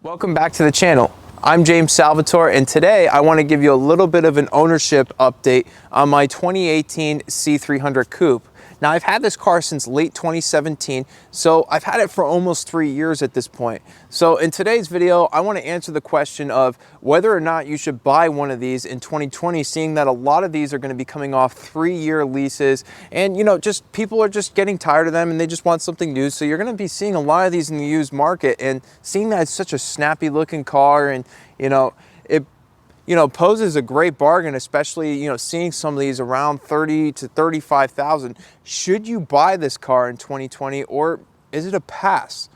Welcome back to the channel. I'm James Salvatore, and today I want to give you a little bit of an ownership update on my 2018 C300 Coupe. Now, I've had this car since late 2017, so I've had it for almost 3 years at this point. So in today's video, I want to answer the question of whether or not you should buy one of these in 2020, seeing that a lot of these are going to be coming off 3-year leases, and just people are just getting tired of them and they just want something new. So you're going to be seeing a lot of these in the used market, and seeing that it's such a snappy looking car, and it poses a great bargain, especially, seeing some of these around 30 to 35,000. Should you buy this car in 2020, or is it a pass?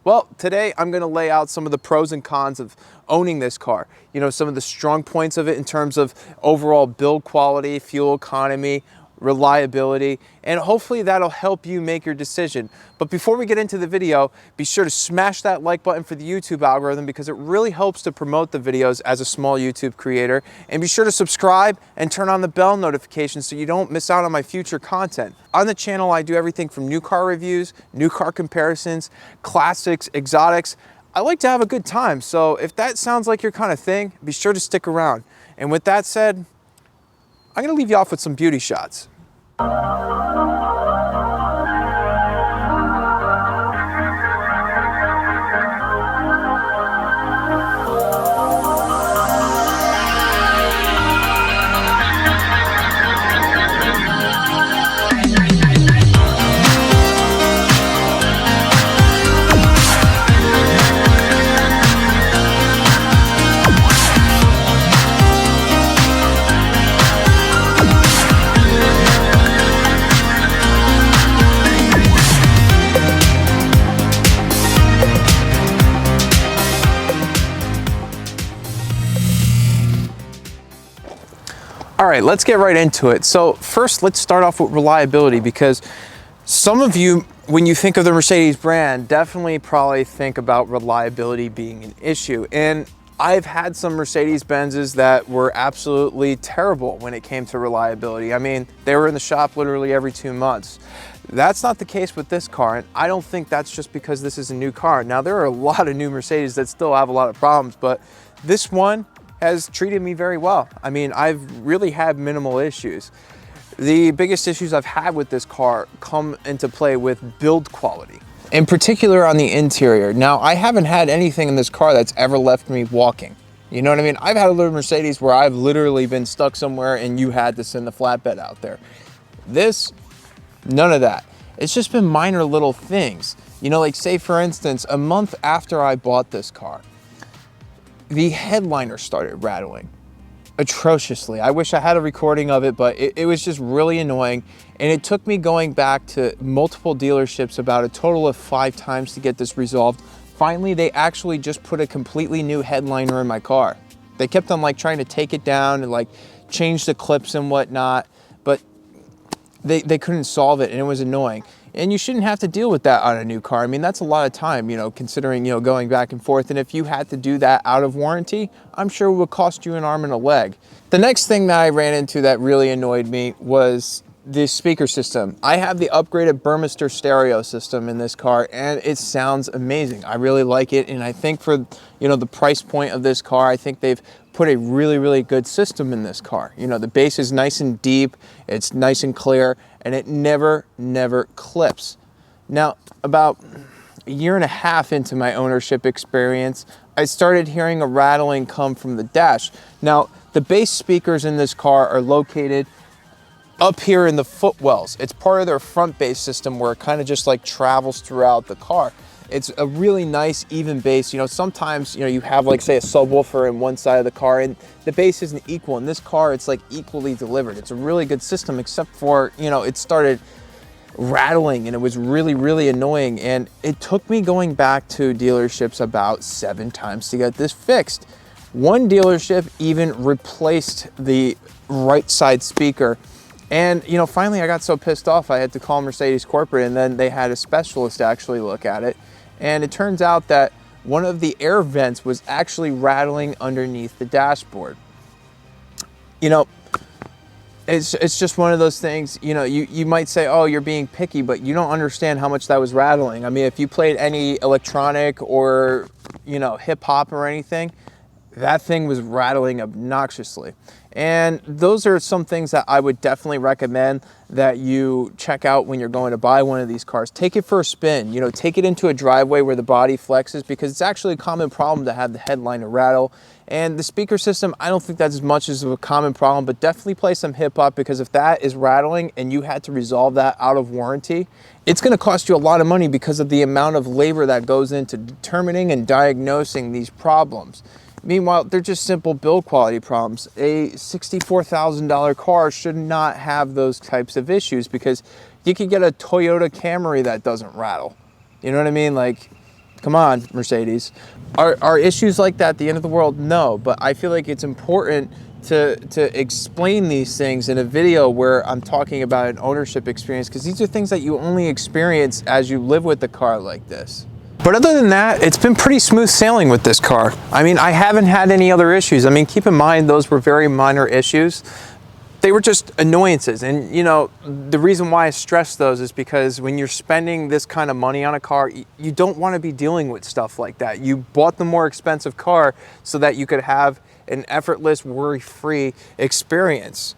Well, today I'm going to lay out some of the pros and cons of owning this car. Some of the strong points of it in terms of overall build quality, fuel economy, reliability, and hopefully that'll help you make your decision. But before we get into the video, be sure to smash that like button for the YouTube algorithm, because it really helps to promote the videos as a small YouTube creator. And be sure to subscribe and turn on the bell notification so you don't miss out on my future content. On the channel, I do everything from new car reviews, new car comparisons, classics, exotics. I like to have a good time, so if that sounds like your kind of thing, be sure to stick around. And with that said, I'm going to leave you off with some beauty shots. All right, let's get right into it. So first, let's start off with reliability, because some of you, when you think of the Mercedes brand, definitely probably think about reliability being an issue. And I've had some Mercedes-Benzes that were absolutely terrible when it came to reliability. I mean, they were in the shop literally every 2 months. That's not the case with this car, and I don't think that's just because this is a new car. Now, there are a lot of new Mercedes that still have a lot of problems, but this one has treated me very well. I mean, I've really had minimal issues. The biggest issues I've had with this car come into play with build quality, in particular on the interior. Now, I haven't had anything in this car that's ever left me walking. You know what I mean? I've had a little Mercedes where I've literally been stuck somewhere and you had to send the flatbed out there. This, none of that. It's just been minor little things. Like say for instance, a month after I bought this car, the headliner started rattling atrociously. I wish I had a recording of it, but it was just really annoying. And it took me going back to multiple dealerships about a total of 5 times to get this resolved. Finally, they actually just put a completely new headliner in my car. They kept on trying to take it down and change the clips and whatnot, but they couldn't solve it, and it was annoying. And you shouldn't have to deal with that on a new car. I mean, that's a lot of time, considering, going back and forth. And if you had to do that out of warranty, I'm sure it would cost you an arm and a leg. The next thing that I ran into that really annoyed me was the speaker system. I have the upgraded Burmester stereo system in this car, and it sounds amazing. I really like it. And I think for, the price point of this car, I think they've put a really, really good system in this car. The bass is nice and deep, it's nice and clear, and it never clips. Now, about a year and a half into my ownership experience, I started hearing a rattling come from the dash. Now, the bass speakers in this car are located up here in the footwells. It's part of their front bass system where it kind of just travels throughout the car. It's a really nice even bass. Sometimes you have say a subwoofer in one side of the car and the bass isn't equal. In this car, it's equally delivered. It's a really good system, except for it started rattling and it was really annoying. And it took me going back to dealerships about 7 times to get this fixed. One dealership even replaced the right side speaker. And finally I got so pissed off I had to call Mercedes corporate, and then they had a specialist actually look at it. And it turns out that one of the air vents was actually rattling underneath the dashboard. It's just one of those things, you might say, oh, you're being picky, but you don't understand how much that was rattling. I mean, if you played any electronic or you know, hip hop or anything, that thing was rattling obnoxiously. And those are some things that I would definitely recommend that you check out when you're going to buy one of these cars. Take it for a spin, you know, take it into a driveway where the body flexes, because it's actually a common problem to have the headliner rattle. And the speaker system, I don't think that's as much as a common problem, but definitely play some hip hop, because if that is rattling and you had to resolve that out of warranty, it's going to cost you a lot of money because of the amount of labor that goes into determining and diagnosing these problems. Meanwhile, they're just simple build quality problems. A $64,000 car should not have those types of issues, because you could get a Toyota Camry that doesn't rattle. You know what I mean? Like, come on, Mercedes. Are issues like that the end of the world? No, but I feel like it's important to explain these things in a video where I'm talking about an ownership experience, because these are things that you only experience as you live with a car like this. But other than that, it's been pretty smooth sailing with this car. I mean, I haven't had any other issues. I mean, keep in mind, those were very minor issues. They were just annoyances. And, you know, the reason why I stress those is because when you're spending this kind of money on a car, you don't want to be dealing with stuff like that. You bought the more expensive car so that you could have an effortless, worry-free experience.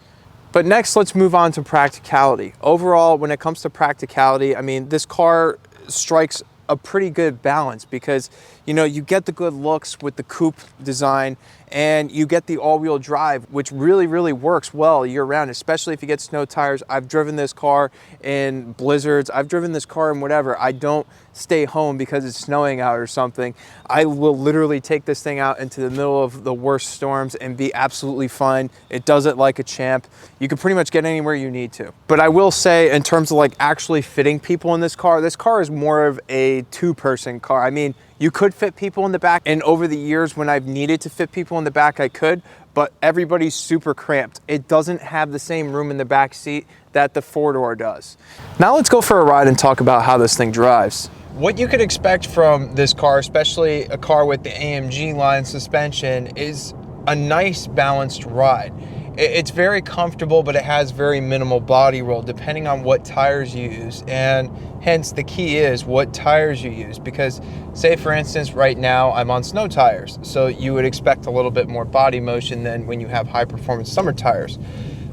But next, let's move on to practicality. Overall, when it comes to practicality, I mean, this car strikes a pretty good balance, because, you know, you get the good looks with the coupe design, and you get the all-wheel drive, which really works well year-round, especially if you get snow tires. I've driven this car in blizzards. I've driven this car in whatever. I don't stay home because it's snowing out or something. I will literally take this thing out into the middle of the worst storms and be absolutely fine. It does it like a champ. You can pretty much get anywhere you need to. But I will say, in terms of like actually fitting people in this car is more of a two-person car. I mean, you could fit people in the back, and over the years when I've needed to fit people in the back, I could, but everybody's super cramped. It doesn't have the same room in the back seat that the four-door does. Now let's go for a ride and talk about how this thing drives. What you could expect from this car, especially a car with the AMG line suspension, is a nice balanced ride. It's very comfortable, but it has very minimal body roll depending on what tires you use. And hence the key is what tires you use, because say for instance, right now I'm on snow tires. So you would expect a little bit more body motion than when you have high performance summer tires.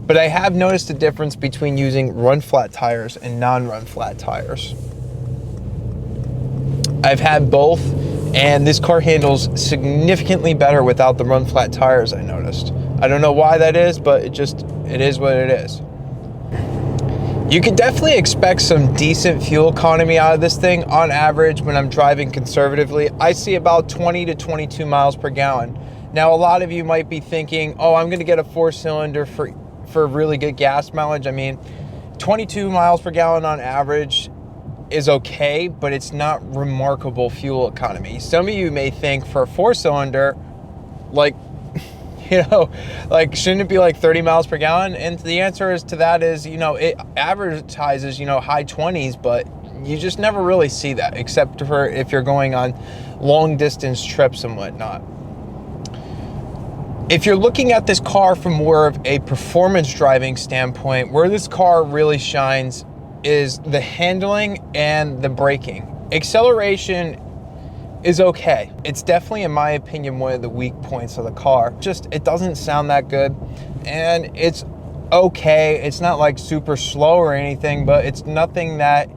But I have noticed a difference between using run flat tires and non-run flat tires. I've had both, and this car handles significantly better without the run flat tires, I noticed. I don't know why that is, but it is what it is. You could definitely expect some decent fuel economy out of this thing. On average, when I'm driving conservatively, I see about 20 to 22 miles per gallon. Now, a lot of you might be thinking, oh, I'm gonna get a 4-cylinder for really good gas mileage. I mean, 22 miles per gallon on average is okay, but it's not remarkable fuel economy. Some of you may think for a 4-cylinder, like, you know, like, shouldn't it be like 30 miles per gallon? And the answer is to that is, you know, it advertises, you know, high 20s, but you just never really see that, except for if you're going on long distance trips and whatnot. If you're looking at this car from more of a performance driving standpoint, where this car really shines is the handling and the braking. Acceleration is okay. It's definitely, in my opinion, one of the weak points of the car. Just, it doesn't sound that good, and it's okay. It's not like super slow or anything, but it's nothing that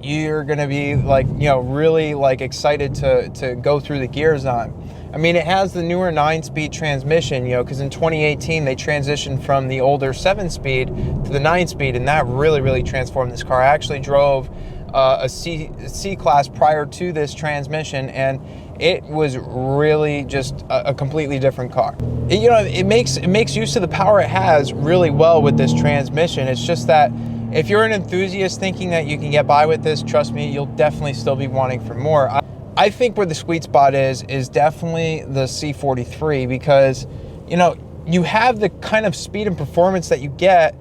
you're gonna be like, you know, really like excited to go through the gears on. I mean, it has the newer 9-speed transmission, you know, because in 2018 they transitioned from the older 7-speed to the 9-speed, and that really transformed this car. I actually drove a C-Class prior to this transmission, and it was really just a completely different car. You know, it makes use of the power it has really well with this transmission. It's just that if you're an enthusiast thinking that you can get by with this, trust me, you'll definitely still be wanting for more. I think where the sweet spot is definitely the C43, because, you know, you have the kind of speed and performance that you get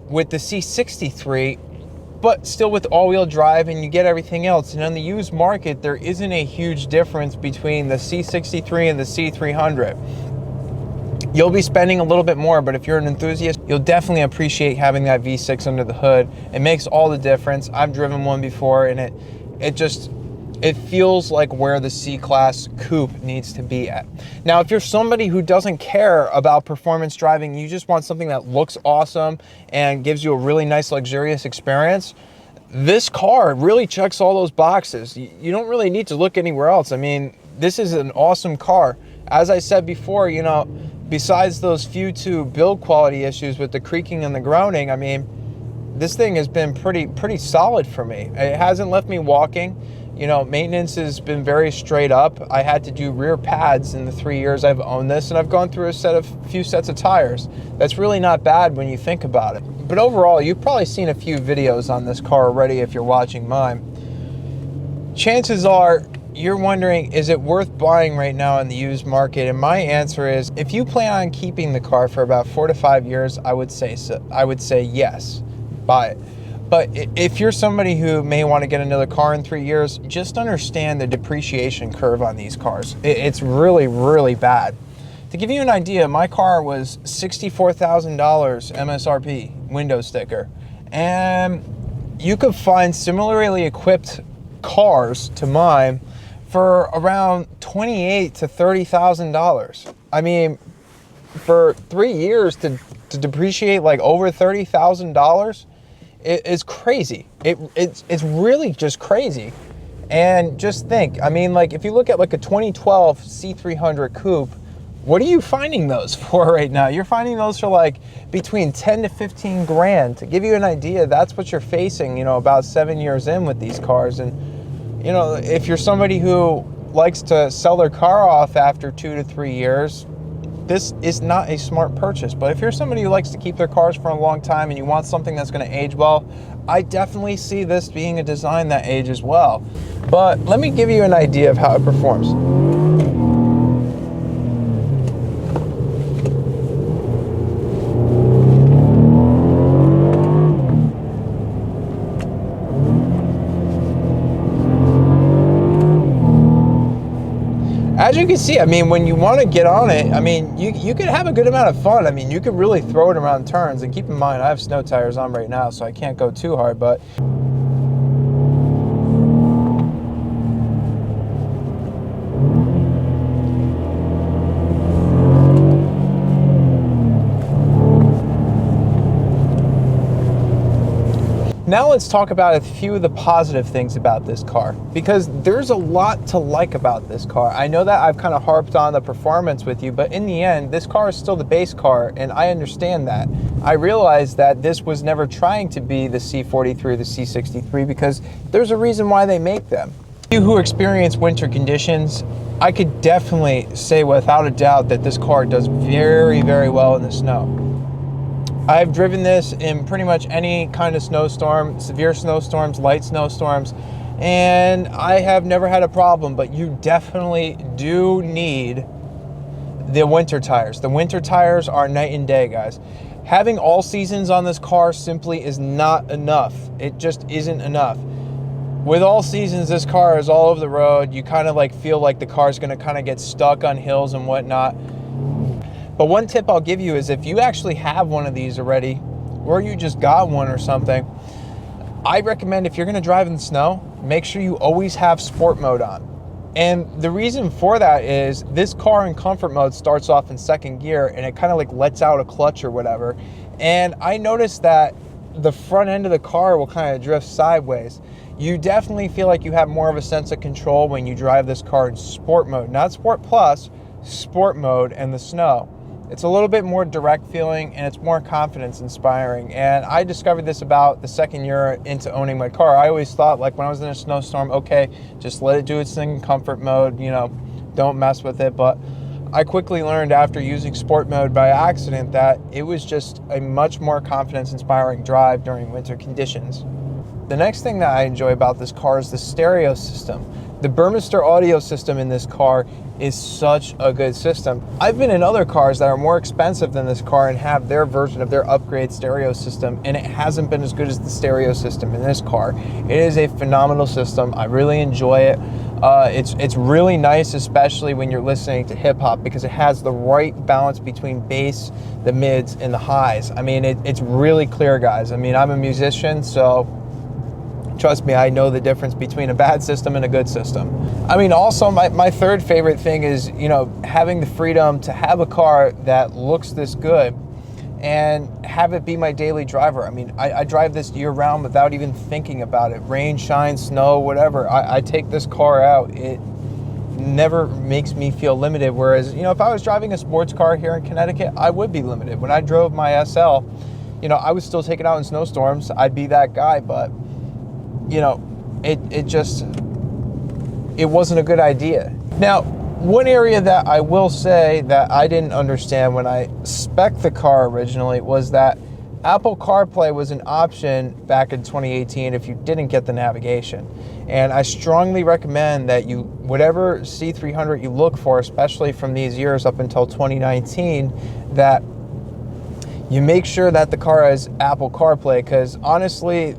with the C63, but still with all-wheel drive, and you get everything else. And on the used market, there isn't a huge difference between the C63 and the C300. You'll be spending a little bit more, but if you're an enthusiast, you'll definitely appreciate having that V6 under the hood. It makes all the difference. I've driven one before, and it just It feels like where the C-Class Coupe needs to be at. Now, if you're somebody who doesn't care about performance driving, you just want something that looks awesome and gives you a really nice, luxurious experience, this car really checks all those boxes. You don't really need to look anywhere else. I mean, this is an awesome car. As I said before, you know, besides those few two build quality issues with the creaking and the groaning, I mean, this thing has been pretty solid for me. It hasn't left me walking. You know, maintenance has been very straight up. I had to do rear pads in the 3 years I've owned this, and I've gone through a few sets of tires. That's really not bad when you think about it. But overall, you've probably seen a few videos on this car already if you're watching mine. Chances are you're wondering, is it worth buying right now in the used market? And my answer is, if you plan on keeping the car for about 4 to 5 years, I would say so. I would say yes, buy it. But if you're somebody who may want to get another car in 3 years, just understand the depreciation curve on these cars. It's really, really bad. To give you an idea, my car was $64,000 MSRP window sticker. And you could find similarly equipped cars to mine for around $28,000 to $30,000. I mean, for 3 years to depreciate like over $30,000, it's crazy. It's really just crazy. And just think, I mean, like if you look at like a 2012 C300 Coupe, what are you finding those for right now? You're finding those for like between 10 to 15 grand. To give you an idea, that's what you're facing, you know, about 7 years in with these cars. And, you know, if you're somebody who likes to sell their car off after 2 to 3 years, this is not a smart purchase. But if you're somebody who likes to keep their cars for a long time and you want something that's going to age well, I definitely see this being a design that ages well. But let me give you an idea of how it performs. As you can see, I mean, when you want to get on it, I mean, you could have a good amount of fun. I mean, you could really throw it around turns. And keep in mind, I have snow tires on right now, so I can't go too hard, but now let's talk about a few of the positive things about this car, because there's a lot to like about this car. I know that I've kind of harped on the performance with you, but in the end, this car is still the base car, and I understand that. I realize that this was never trying to be the C43 or the C63 because there's a reason why they make them. You who experience winter conditions, I could definitely say without a doubt that this car does very, very well in the snow. I've driven this in pretty much any kind of snowstorm, severe snowstorms, light snowstorms, and I have never had a problem, but you definitely do need the winter tires. The winter tires are night and day, guys. Having all seasons on this car simply is not enough. It just isn't enough. With all seasons, this car is all over the road. You kind of like feel like the car's gonna kind of get stuck on hills and whatnot. But one tip I'll give you is if you actually have one of these already, or you just got one or something, I recommend if you're gonna drive in the snow, make sure you always have sport mode on. And the reason for that is this car in comfort mode starts off in second gear and it kind of like lets out a clutch or whatever. And I noticed that the front end of the car will kind of drift sideways. You definitely feel like you have more of a sense of control when you drive this car in sport mode, not sport plus, sport mode in the snow. It's a little bit more direct feeling and it's more confidence inspiring. And I discovered this about the second year into owning my car. I always thought, like when I was in a snowstorm, okay, just let it do its thing in comfort mode, you know, don't mess with it. But I quickly learned after using sport mode by accident that it was just a much more confidence inspiring drive during winter conditions. The next thing that I enjoy about this car is the stereo system. The Burmester audio system in this car is such a good system. I've been in other cars that are more expensive than this car and have their version of their upgrade stereo system, and it hasn't been as good as the stereo system in this car. It is a phenomenal system. I really enjoy it. It's really nice, especially when you're listening to hip hop, because it has the right balance between bass, the mids, and the highs. I mean, it's really clear, guys. I mean, I'm a musician, so Trust me, I know the difference between a bad system and a good system. I mean, also my third favorite thing is, you know, having the freedom to have a car that looks this good and have it be my daily driver. I mean, I drive this year round without even thinking about it. Rain, shine, snow, whatever. I take this car out. It never makes me feel limited. Whereas, you know, if I was driving a sports car here in Connecticut, I would be limited. When I drove my SL, you know, I was still taking out in snowstorms. I'd be that guy, but, you know, it wasn't a good idea. Now, one area that I will say that I didn't understand when I spec'd the car originally was that Apple CarPlay was an option back in 2018 if you didn't get the navigation. And I strongly recommend that you, whatever C300 you look for, especially from these years up until 2019, that you make sure that the car has Apple CarPlay, because honestly,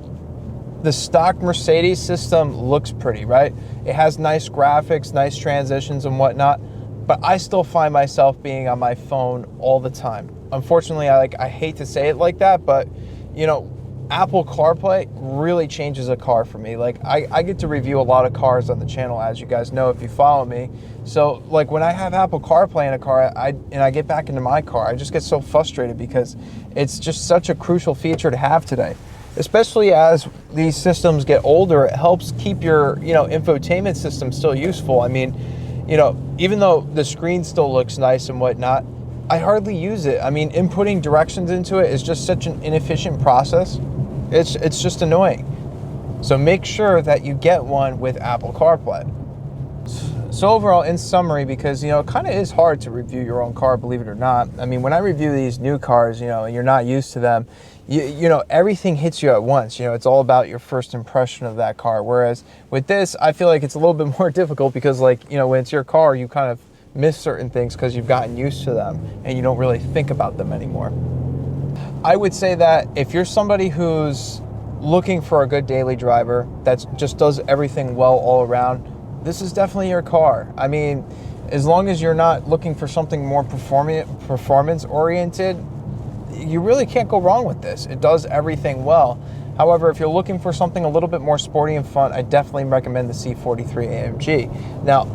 the stock Mercedes system looks pretty, right? It has nice graphics, nice transitions and whatnot, but I still find myself being on my phone all the time. Unfortunately, I hate to say it like that, but you know, Apple CarPlay really changes a car for me. Like I get to review a lot of cars on the channel, as you guys know if you follow me. So like when I have Apple CarPlay in a car and I get back into my car, I just get so frustrated because it's just such a crucial feature to have today. Especially as these systems get older, it helps keep your, you know, infotainment system still useful. I mean, you know, even though the screen still looks nice and whatnot, I hardly use it. I mean, inputting directions into it is just such an inefficient process. It's just annoying. So make sure that you get one with Apple CarPlay. So overall, in summary, because, you know, it kind of is hard to review your own car, believe it or not. I mean, when I review these new cars, you know, and you're not used to them, you know, everything hits you at once. You know, it's all about your first impression of that car. Whereas with this, I feel like it's a little bit more difficult because, like, you know, when it's your car, you kind of miss certain things because you've gotten used to them and you don't really think about them anymore. I would say that if you're somebody who's looking for a good daily driver that just does everything well all around, this is definitely your car. I mean, as long as you're not looking for something more performance oriented, you really can't go wrong with this. It does everything well. However, if you're looking for something a little bit more sporty and fun, I definitely recommend the C43 AMG. Now,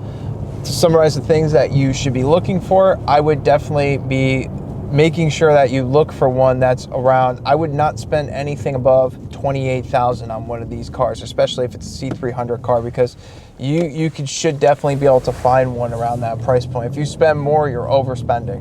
to summarize the things that you should be looking for, I would definitely be making sure that you look for one that's around, I would not spend anything above $28,000 on one of these cars, especially if it's a C300 car, because you should definitely be able to find one around that price point. If you spend more, you're overspending.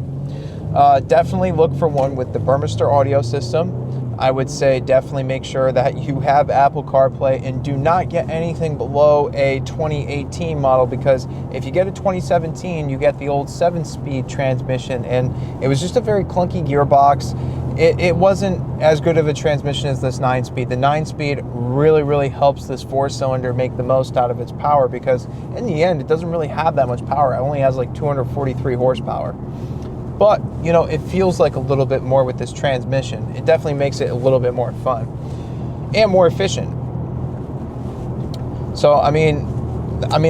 Definitely look for one with the Burmester audio system. I would say definitely make sure that you have Apple CarPlay, and do not get anything below a 2018 model, because if you get a 2017, you get the old 7-speed transmission, and it was just a very clunky gearbox. It wasn't as good of a transmission as this 9-speed. The 9-speed really helps this 4-cylinder make the most out of its power, because in the end, it doesn't really have that much power. It only has like 243 horsepower. But, you know, it feels like a little bit more with this transmission. It definitely makes it a little bit more fun and more efficient. So, I mean,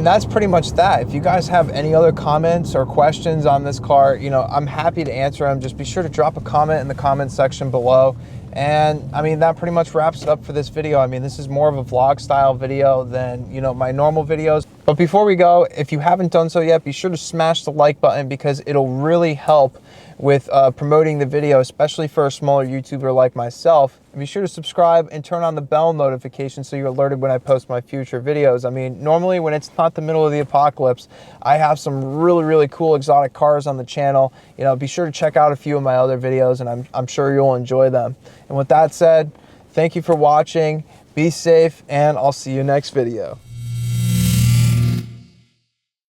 that's pretty much that. If you guys have any other comments or questions on this car, you know, I'm happy to answer them. Just be sure to drop a comment in the comment section below. And I mean, that pretty much wraps it up for this video. I mean, this is more of a vlog style video than, you know, my normal videos. But before we go, if you haven't done so yet, be sure to smash the like button, because it'll really help with promoting the video, especially for a smaller YouTuber like myself. Be sure to subscribe and turn on the bell notification so you're alerted when I post my future videos. I mean, normally when it's not the middle of the apocalypse, I have some really cool exotic cars on the channel. You know, be sure to check out a few of my other videos, and I'm sure you'll enjoy them. And with that said, thank you for watching, be safe, and I'll see you next video.